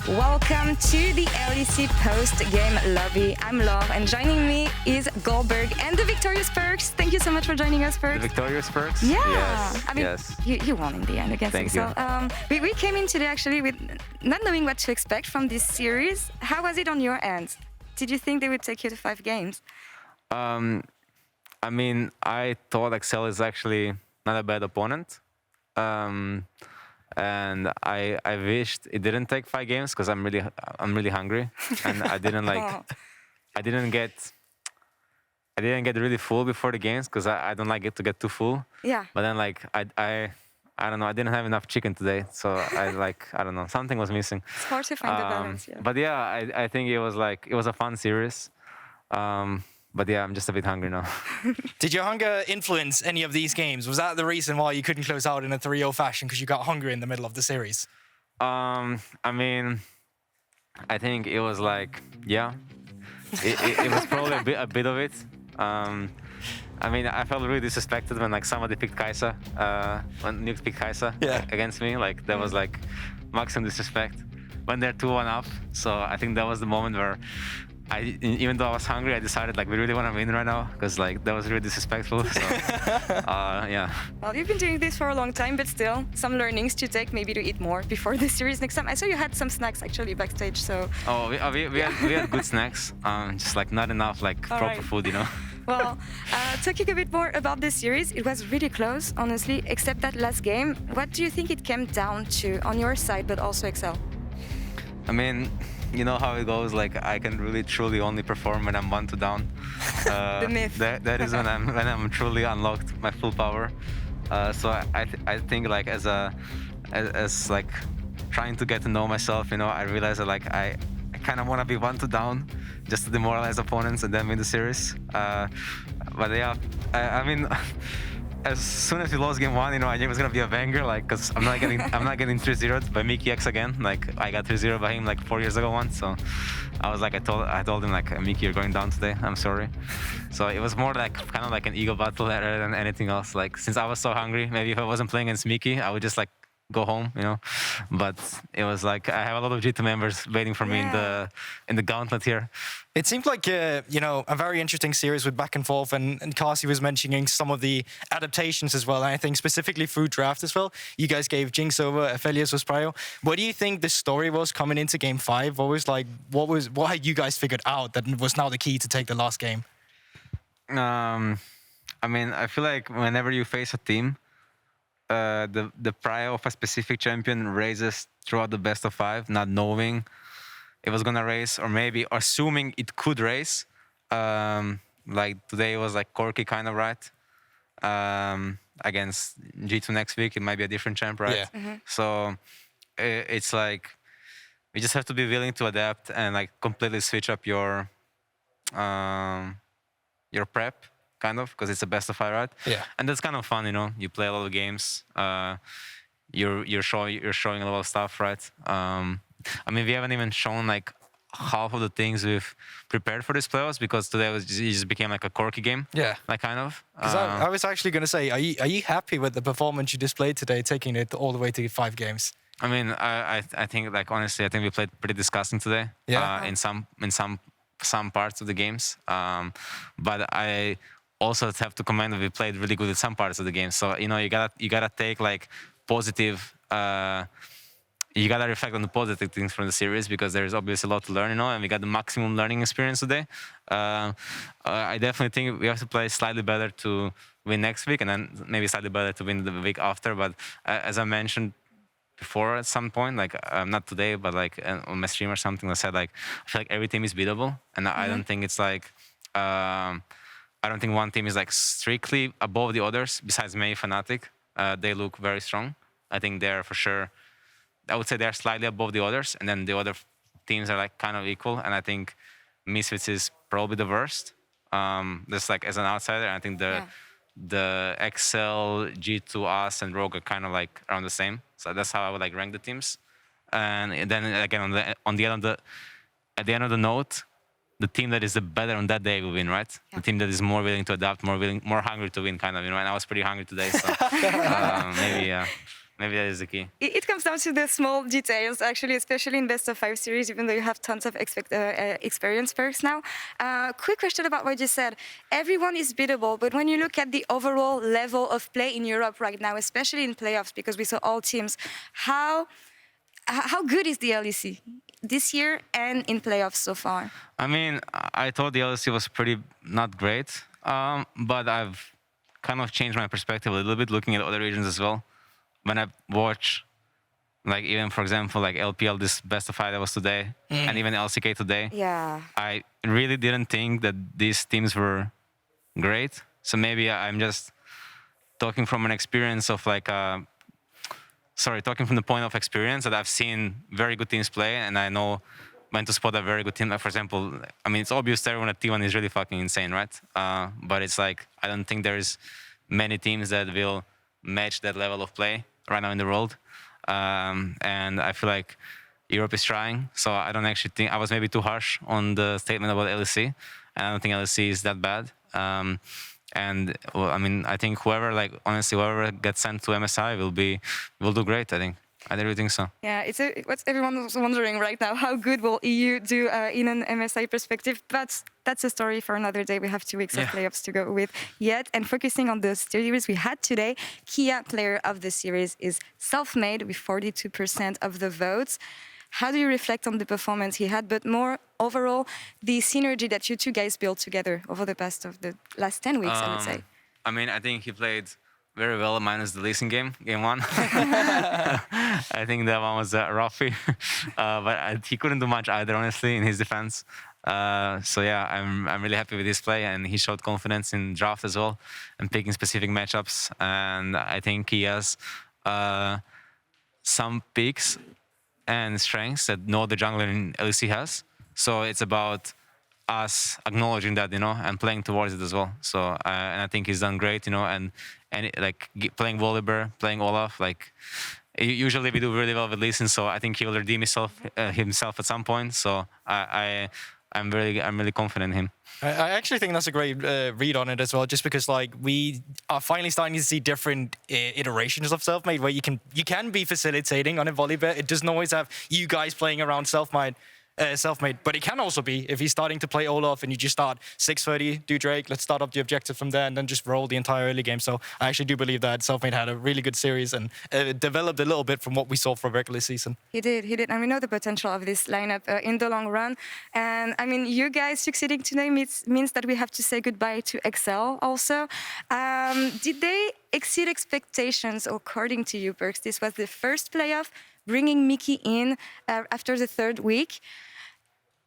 Welcome to the LEC post-game lobby. I'm Laure, and joining me is Guldborg and the victorious Perkz. Thank you so much for joining us, Perkz. The victorious Perkz? Yeah. Yes. I mean, yes. You won in the end against Thank me. So we came in today actually with not knowing what to expect from this series. How was it on your end? Did you think they would take you to 5 games? I mean, I thought Excel is actually not a bad opponent. And I wished it didn't take 5 games because I'm really hungry, and I didn't get really full before the games because I don't like it to get too full. Yeah. But then I don't know, I didn't have enough chicken today, so I don't know, something was missing. It's hard to find the balance. Yeah. But yeah, I think it was a fun series. But yeah, I'm just a bit hungry now. Did your hunger influence any of these games? Was that the reason why you couldn't close out in a 3-0 fashion, because you got hungry in the middle of the series? I mean, I think it was like, yeah, it was probably a bit of it. I mean, I felt really disrespected when somebody picked Kai'Sa, when Nuke picked Kai'Sa against me. There was maximum disrespect when they're 2-1 up. So I think that was the moment where even though I was hungry, I decided we really want to win right now because that was really disrespectful. So yeah. Well, you've been doing this for a long time, but still some learnings to take, maybe to eat more before the series next time. I saw you had some snacks actually backstage. So we had good snacks, just not enough proper food, you know. Well, talking a bit more about this series, it was really close, honestly, except that last game. What do you think it came down to on your side, but also Excel? I mean, you know how it goes. I can really truly only perform when I'm 1-2 down. The myth. That is when I'm truly unlocked my full power. So I think as trying to get to know myself, you know, I realize that I kind of want to be 1-2 down just to demoralize opponents and then win the series. But yeah, I mean. As soon as we lost game 1, you know, I knew it was gonna be a banger, because I'm not getting 3-0'd by Mickey X again. I got 3-0 by him 4 years ago once. So I was I told him Mickey, you're going down today. I'm sorry. So it was more kind of an ego battle rather than anything else. Since I was so hungry, maybe if I wasn't playing against Mickey, I would just go home, you know. But it was I have a lot of G2 members waiting for me in the gauntlet here. It seemed like you know, a very interesting series with back and forth, and Kasi was mentioning some of the adaptations as well. And I think specifically through draft as well, you guys gave Jinx over, Aphelios was prio. What do you think the story was coming into game 5? What had you guys figured out that was now the key to take the last game? I mean, I feel whenever you face a team, the prio of a specific champion raises throughout the best of 5, not knowing it was gonna race, or maybe assuming it could race. Today was Corki kind of right. Against G2 next week, it might be a different champ, right? Yeah. Mm-hmm. So it's we just have to be willing to adapt and completely switch up your prep, kind of, because it's a best of 5, right? Yeah. And that's kind of fun, you know. You play a lot of games. You're showing a lot of stuff, right? I mean, we haven't even shown half of the things we've prepared for this playoffs, because today it just became a Corki game. Yeah. Kind of. Because I was actually going to say, are you happy with the performance you displayed today, taking it all the way to 5 games? I mean, I think honestly, I think we played pretty disgusting today. Yeah. In some parts of the games. But I also have to commend that we played really good at some parts of the game. So you know, you gotta take positive. You gotta reflect on the positive things from the series, because there's obviously a lot to learn, you know, and we got the maximum learning experience today. I definitely think we have to play slightly better to win next week, and then maybe slightly better to win the week after. But as I mentioned before, at some point, not today, but on my stream or something, I said I feel every team is beatable, and I don't think it's I don't think one team is strictly above the others. Besides May Fnatic, they look very strong. I think they're for sure. I would say they're slightly above the others, and then the other teams are kind of equal. And I think Misfits is probably the worst. Just as an outsider, I think the XL, G2, us, and Rogue are kind of around the same. So that's how I would rank the teams. And then again, at the end of the note, the team that is the better on that day will win, right? Yeah. The team that is more willing to adapt, more hungry to win, kind of, you know. And I was pretty hungry today, so maybe, yeah. Maybe that is the key. It comes down to the small details, actually, especially in best of 5 series, even though you have tons of experience Perkz now. Quick question about what you said. Everyone is beatable, but when you look at the overall level of play in Europe right now, especially in playoffs, because we saw all teams, how good is the LEC this year and in playoffs so far? I mean, I thought the LEC was pretty not great, but I've kind of changed my perspective a little bit, looking at other regions as well. When I watch, like even for example, like LPL, this best of 5 that was today, and even LCK today, Yeah. I really didn't think that these teams were great. So maybe I'm just talking from an experience of like, talking from the point of experience that I've seen very good teams play, and I know when to spot a very good team. Like for example, I mean, it's obvious to everyone that T1 is really fucking insane, right? But it's like, I don't think there's many teams that will match that level of play right now in the world. And I feel like Europe is trying. So I don't actually think, I was maybe too harsh on the statement about LEC. And I don't think LEC is that bad. And well, I mean, I think honestly, whoever gets sent to MSI will do great, I think. I really think so. Yeah, what everyone was wondering right now, how good will EU do in an MSI perspective? But that's a story for another day. We have 2 weeks of playoffs to go with yet. And focusing on the series we had today, Kia player of the series is Selfmade with 42% of the votes. How do you reflect on the performance he had, but more overall, the synergy that you two guys built together over the last 10 weeks, I would say? I mean, I think he played very well, minus the leasing game 1. I think that one was roughy, but he couldn't do much either, honestly, in his defense. So yeah, I'm really happy with his play, and he showed confidence in draft as well, and picking specific matchups. And I think he has some picks and strengths that no other jungler in LEC has. So it's about us acknowledging that, and playing towards it as well. So and I think he's done great, and like playing Volibear, playing Olaf, like usually we do really well with Lee Sin, so I think he will redeem himself at some point. So I'm really confident in him. I actually think that's a great read on it as well, just because like we are finally starting to see different iterations of Selfmade, where you can be facilitating on a Volibear. It doesn't always have you guys playing around Selfmade, but it can also be if he's starting to play Olaf and you just start 6:30, do Drake, let's start up the objective from there, and then just roll the entire early game. So I actually do believe that Selfmade had a really good series and developed a little bit from what we saw for regular season. He did, and we know the potential of this lineup in the long run. And I mean, you guys succeeding today means that we have to say goodbye to Excel also. Did they exceed expectations according to you, Perkz? This was the first playoff, bringing Mickey in after the 3rd week.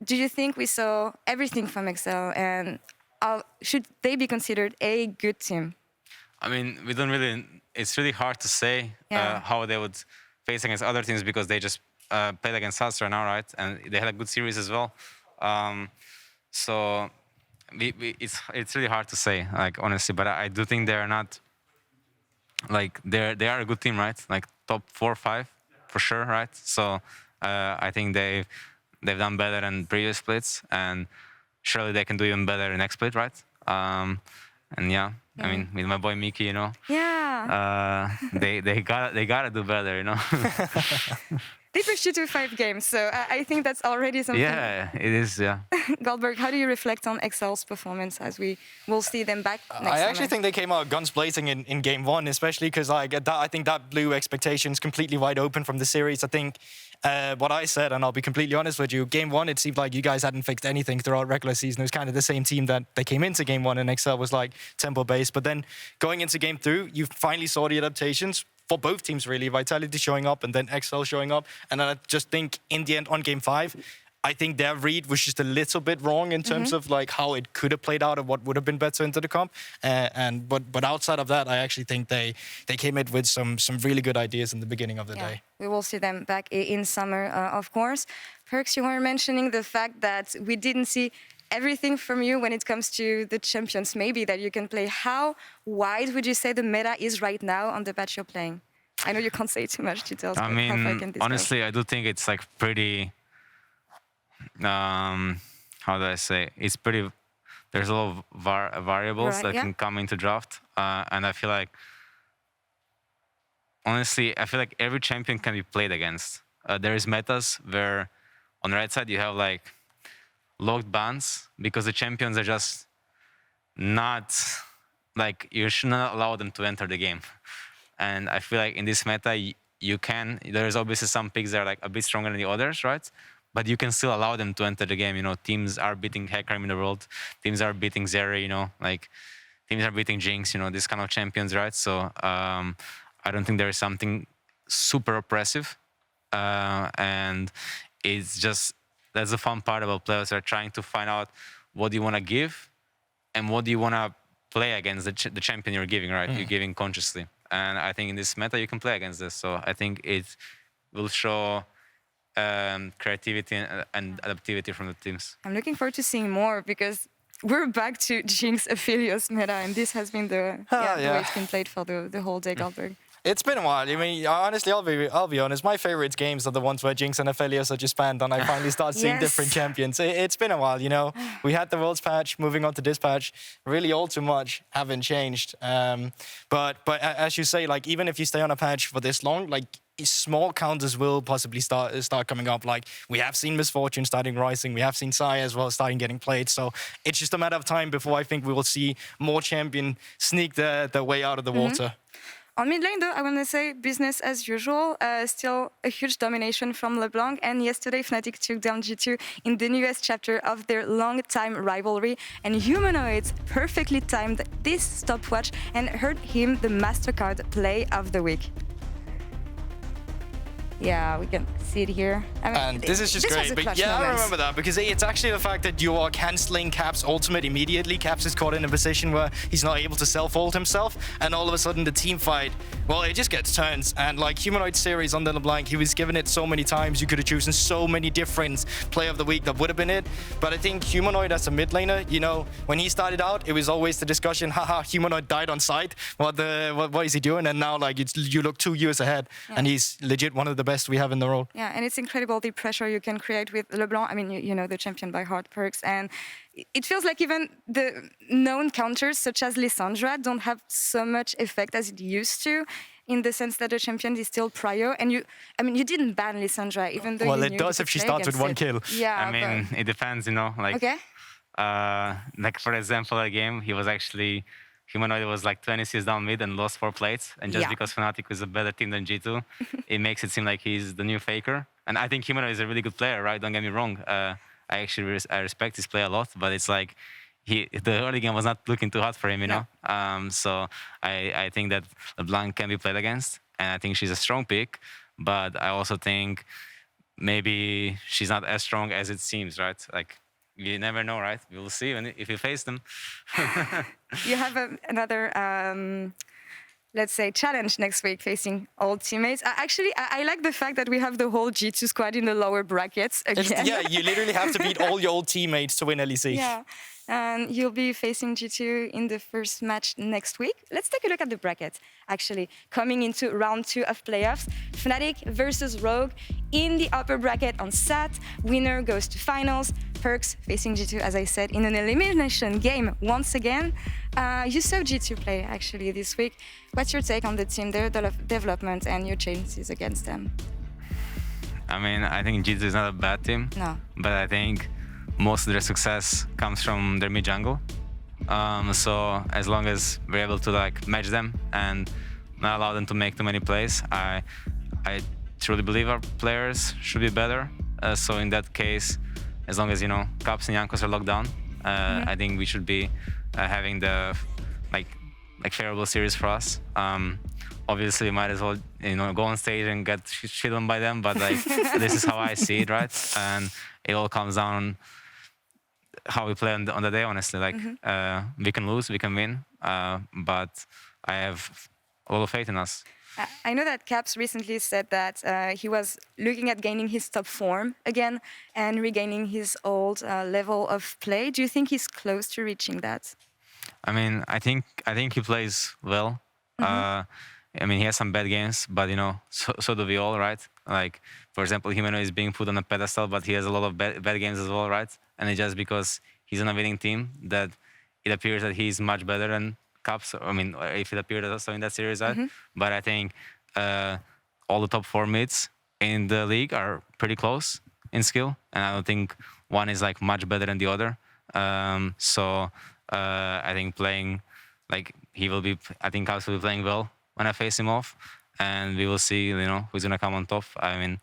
Do you think we saw everything from Excel, and should they be considered a good team? I mean, it's really hard to say how they would face against other teams, because they just played against us right now, right? And they had a good series as well. So it's really hard to say, like, honestly, but I do think they're not, like, they are a good team, right? Like top 4 or 5 for sure, right? So I think they've done better than previous splits, and surely they can do even better next split, right? And yeah, I mean, with my boy Mickey, they gotta do better, They pushed you to 5 games, so I think that's already something. Yeah, it is, yeah. Guldborg, how do you reflect on Excel's performance as we will see them back next I actually think they came out guns blazing in game 1, especially because I think that blew expectations completely wide open from the series. I think what I said, and I'll be completely honest with you, game 1, it seemed like you guys hadn't fixed anything throughout regular season. It was kind of the same team that they came into game 1, and Excel was like tempo-based. But then going into game 2, you finally saw the adaptations for both teams, really. Vitality showing up and then Excel showing up. And I just think in the end, on game 5, I think their read was just a little bit wrong in terms of like how it could have played out and what would have been better into the comp. But outside of that, I actually think they came in with some really good ideas in the beginning of the day. We will see them back in summer, of course. Perkz, you were mentioning the fact that we didn't see everything from you when it comes to the champions, maybe that you can play. How wide would you say the meta is right now on the patch you're playing? I know you can't say too much details, I but mean, how far can this honestly, go? I do think it's like pretty, how do I say? It's pretty, there's a lot of variables that can come into draft. And I feel like honestly, I feel like every champion can be played against. There is metas where on the right side you have like locked bans because the champions are just not like you should not allow them to enter the game. And I feel like in this meta you can. There's obviously some picks that are like a bit stronger than the others, right? But you can still allow them to enter the game. You know, teams are beating FLICKR in the world. Teams are beating Zeri. You know, like teams are beating Jinx. You know, this kind of champions, right? So I don't think there is something super oppressive, and it's just that's the fun part about players are trying to find out what do you want to give and what do you want to play against the champion you're giving, right? You're giving consciously. And I think in this meta, you can play against this. So I think it will show creativity and adaptivity from the teams. I'm looking forward to seeing more because we're back to Jinx Aphelios meta, and this has been the way it's been played for the whole day, Guldborg. It's been a while. I mean, honestly, I'll be honest. My favorite games are the ones where Jinx and Aphelios are just banned, and I finally start seeing different champions. It's been a while, you know. We had the Worlds patch, moving on to this patch. Really, all too much haven't changed. But as you say, like even if you stay on a patch for this long, like small counters will possibly start coming up. Like we have seen Misfortune starting rising, we have seen Saya as well starting getting played. So it's just a matter of time before I think we will see more champion sneak their way out of the water. On mid lane, though, I want to say business as usual. Still a huge domination from LeBlanc. And yesterday, Fnatic took down G2 in the newest chapter of their long-time rivalry. And Humanoids perfectly timed this stopwatch and earned him the MasterCard Play of the Week. Yeah, we can see it here. I mean, and this is just great. But yeah, I remember that because it's actually the fact that you are canceling Cap's ultimate immediately. Caps is caught in a position where he's not able to self-ult himself, and all of a sudden the team fight, well, it just gets turns. And like Humanoid series on the LeBlanc, he was given it so many times. You could have chosen so many different Play of the Week that would have been it. But I think Humanoid as a mid laner, you know, when he started out, it was always the discussion, haha, Humanoid died on site. What is he doing? And now like you look 2 years ahead, and he's legit one of the best we have in the role. Yeah, and it's incredible the pressure you can create with LeBlanc. I mean, you know the champion by heart, Perkz, and it feels like even the known counters such as Lissandra don't have so much effect as it used to, in the sense that the champion is still prio. And you didn't ban Lissandra, even though well, you it knew does if she starts with one kill. Yeah, I mean, it depends, you know. Like, like for example, a game he was actually. Humanoid was like 20 CS down mid and lost 4 plates. And just because Fnatic was a better team than G2, it makes it seem like he's the new FLICKR. And I think Humanoid is a really good player, right? Don't get me wrong. I actually I respect his play a lot, but it's like the early game was not looking too hot for him, you know? So I think that LeBlanc can be played against. And I think she's a strong pick. But I also think maybe she's not as strong as it seems, right? Like, you never know, right? We will see if you face them. You have another, let's say, challenge next week facing old teammates. Actually, I like the fact that we have the whole G2 squad in the lower brackets again. Yeah, you literally have to beat all your old teammates to win LEC. Yeah, and you'll be facing G2 in the first match next week. Let's take a look at the bracket, actually. Coming into round 2 of playoffs, Fnatic versus Rogue in the upper bracket on SAT. Winner goes to finals. Perkz facing G2, as I said, in an elimination game once again. You saw G2 play, actually, this week. What's your take on the team, their development, and your chances against them? I mean, I think G2 is not a bad team. No. But I think most of their success comes from their mid jungle. So as long as we're able to like match them and not allow them to make too many plays, I truly believe our players should be better. So in that case, as long as, you know, Caps and Jankos are locked down, I think we should be having the like favorable series for us. Obviously, we might as well, you know, go on stage and get shit on by them, but like this is how I see it, right? And it all comes down on how we play on the day, honestly. Like we can lose, we can win, but I have a lot of faith in us. I know that Caps recently said that he was looking at gaining his top form again and regaining his old level of play. Do you think he's close to reaching that? I mean, I think he plays well. I mean, he has some bad games, but you know, so do we all, right? Like, for example, Humano is being put on a pedestal, but he has a lot of bad games as well, right? And it's just because he's on a winning team that it appears that he's much better than Caps. I mean, if it appeared also in that series, right? But I think all the top 4 mids in the league are pretty close in skill, and I don't think one is like much better than the other. I think playing like I think Kaos will be playing well when I face him off, and we will see, who's gonna come on top. I mean,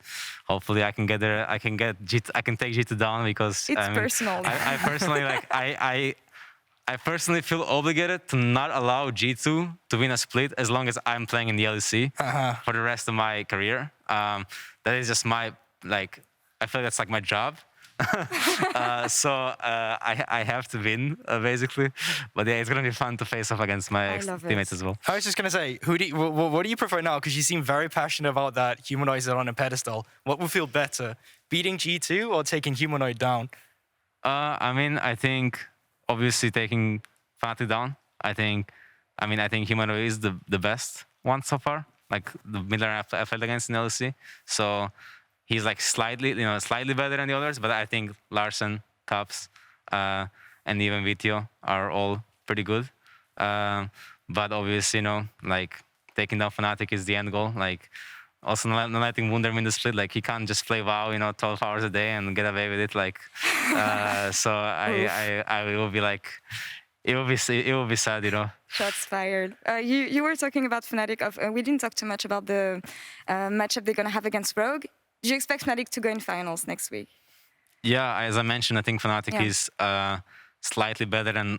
hopefully I can get there. I can take G2 down because It's personal. I personally I personally feel obligated to not allow G2 to win a split as long as I'm playing in the LEC for the rest of my career. That is just my I feel that's like my job. I have to win basically, but yeah, it's gonna be fun to face off against my teammates as well. I was just gonna say, what do you prefer now? Because you seem very passionate about that humanoids are on a pedestal. What would feel better, beating G2 or taking humanoid down? I mean, I think obviously taking Fnatic down. I think humanoid is the best one so far. Like the middle I played against in LEC, so. He's like slightly better than the others, but I think Larsen, Caps, and even VIT are all pretty good. But obviously, like taking down Fnatic is the end goal. Like also not letting Wunder win the split. Like he can't just play WoW, 12 hours a day and get away with it. Like, so I will be like, it will be sad, Shots fired. You were talking about Fnatic. We didn't talk too much about the matchup they're gonna have against Rogue. Do you expect Fnatic to go in finals next week? Yeah, as I mentioned, I think Fnatic is slightly better than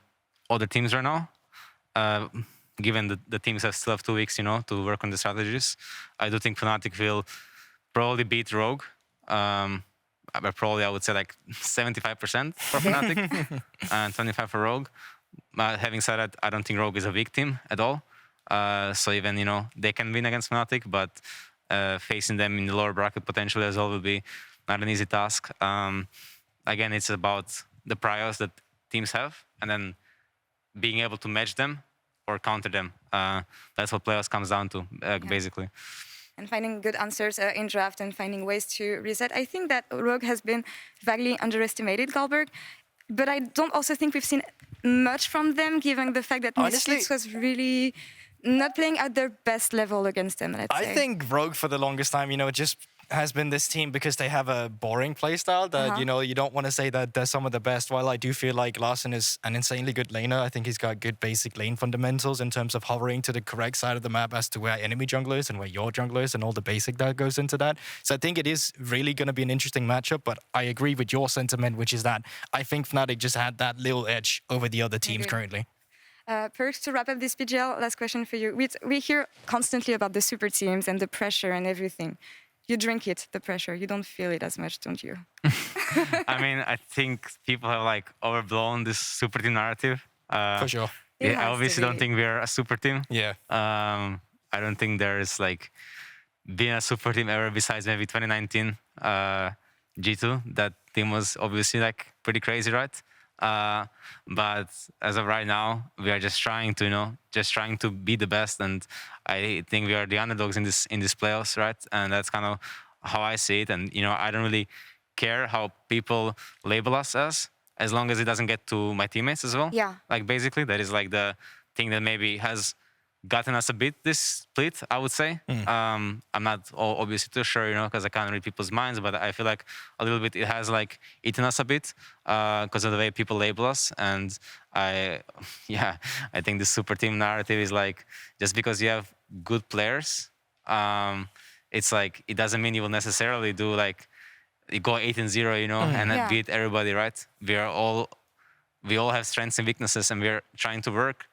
other teams right now. Given the teams still have 2 weeks, to work on the strategies. I do think Fnatic will probably beat Rogue. Probably, I would say like 75% for Fnatic and 25% for Rogue. Having said that, I don't think Rogue is a weak team at all. So even, they can win against Fnatic, but facing them in the lower bracket potentially as well will be not an easy task. Again, it's about the priors that teams have and then being able to match them or counter them. That's what playoffs comes down to, basically. And finding good answers in draft and finding ways to reset. I think that Rogue has been vastly underestimated, Guldborg, but I don't also think we've seen much from them, given the fact that Misfits was really not playing at their best level against them, let's say. I think Rogue for the longest time, just has been this team because they have a boring playstyle that, you don't want to say that they're some of the best. While I do feel like Larsen is an insanely good laner, I think he's got good basic lane fundamentals in terms of hovering to the correct side of the map as to where enemy jungler is and where your jungler is and all the basic that goes into that. So I think it is really going to be an interesting matchup, but I agree with your sentiment, which is that I think Fnatic just had that little edge over the other teams currently. Perkz, to wrap up this PGL, last question for you. We hear constantly about the super teams and the pressure and everything. You drink it, the pressure. You don't feel it as much, don't you? I mean, I think people have overblown this super team narrative. For sure. I obviously don't think we're a super team. Yeah. I don't think there is being a super team ever besides maybe 2019 G2. That team was obviously pretty crazy, right? But as of right now, we are just trying to be the best, and I think we are the underdogs in this playoffs, right? And that's kind of how I see it. And I don't really care how people label us as long as it doesn't get to my teammates as well. Yeah. Basically, that is the thing that maybe has gotten us a bit this split, I would say. I'm not obviously too sure, because I can't read people's minds, but I feel like a little bit it has eaten us a bit because of the way people label us. And I think the super team narrative is just because you have good players, it's it doesn't mean you will necessarily do you go 8-0, and beat everybody, right? We all have strengths and weaknesses, and we're trying to work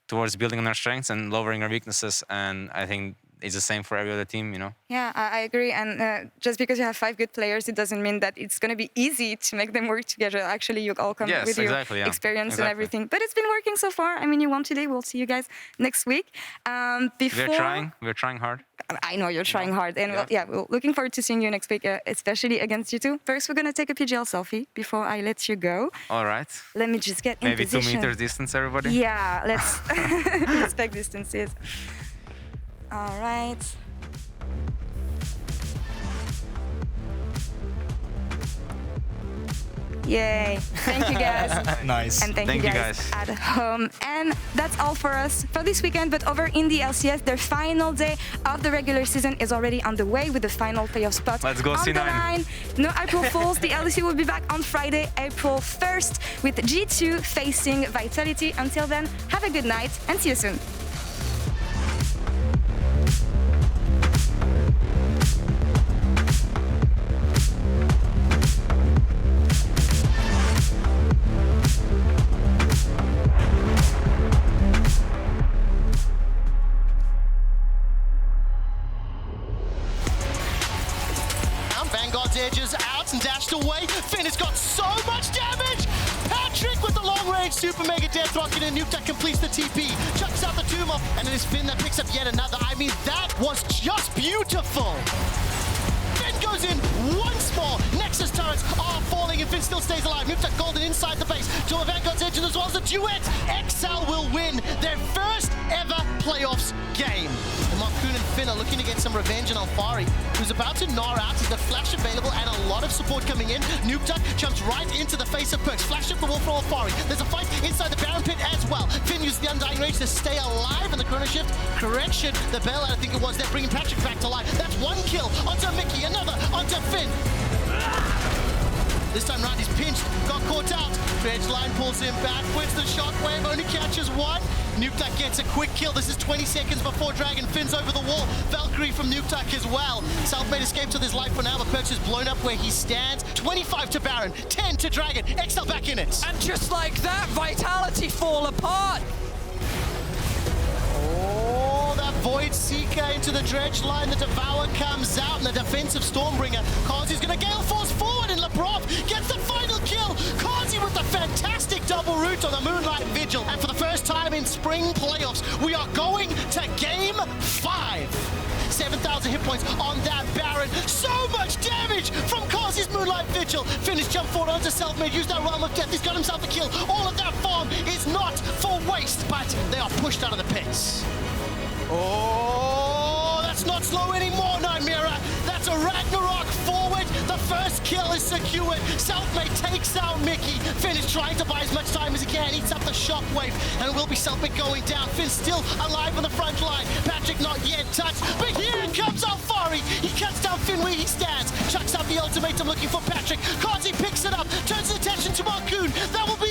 towards building on our strengths and lowering our weaknesses. And I think it's the same for every other team, Yeah, I agree. And just because you have 5 good players, it doesn't mean that it's going to be easy to make them work together. Actually, you all come with your experience and everything. But it's been working so far. I mean, you won today. We'll see you guys next week. We're trying hard. I know you're trying hard. And we're looking forward to seeing you next week, especially against you two. First, we're going to take a PGL selfie before I let you go. All right. Let me just get in maybe position. 2 meters distance, everybody? Yeah, let's respect distances. All right. Yay. Thank you guys. Nice. And thank you guys at home. And that's all for us for this weekend. But over in the LCS, their final day of the regular season is already on the way with the final playoff spot. Let's go on C9. the line. No April Fools. The LEC will be back on Friday, April 1st with G2 facing Vitality. Until then, have a good night and see you soon. Vanguard's edges out and dashed away. Finn has got so much damage. Patrick with the long-range super mega death rocket and Nuke completes the TP. Chucks out the tomb off, and it is Finn that picks up yet another. I mean, that was just beautiful. Finn goes in once more. Nexus turrets are falling and Finn still stays alive. Nuke golden inside the base. To a Vanguard's edges as well as the duet. XL will win their first ever playoffs game. And Marcoon and Finn are looking to get some revenge on Alfari, who's about to gnaw out. The flash available and a lot of support coming in. Nuke jumps right into the face of Perkz. Flash up the wall for Alfari. There's a fight inside the Baron pit as well. Finn uses the Undying Rage to stay alive in the Chrono Shift. Correction, the bailout I think it was. They're bringing Patrick back to life. That's one kill onto Mickey, another onto Finn. This time round he's pinched, got caught out. Dredge line pulls him backwards. The shockwave only catches one. Nuke gets a quick kill. This is 20 seconds before Dragon. Finn's over the wall. Valkyrie from Nuke as well. Selfmade escapes with his life for now, but Perkz is blown up where he stands. 25 to Baron, 10 to Dragon. XL back in it. And just like that, Vitality fall apart. Oh, that Void Seeker into the Dredge line. The Devour comes out, and the defensive Stormbringer. Kazi's going to Gale Force forward, and Labrov gets the final kill. Kazi with the fantastic double root on the Moonlight Vigil. And for the first time in spring playoffs, we are going to Game 5. 7,000 hit points on that Baron. So much damage from Kazi's Moonlight Vigil. Finish jump forward onto Selfmade. Use that Realm of Death. He's got himself a kill. All of that farm is not for waste, but they are pushed out of the pits. Oh, that's not slow anymore, Nymera. That's a Ragnarok forward. The first kill is secured. Selfmade takes out Mickey. Finn is trying to buy as much time as he can. Eats up the shockwave, and it will be Selfmade going down. Finn still alive on the front line. Patrick not yet touched, but here comes Alfari. He cuts down Finn where he stands. Chucks out the ultimatum looking for Patrick. Kazi picks it up, turns his attention to Marcoon. That will be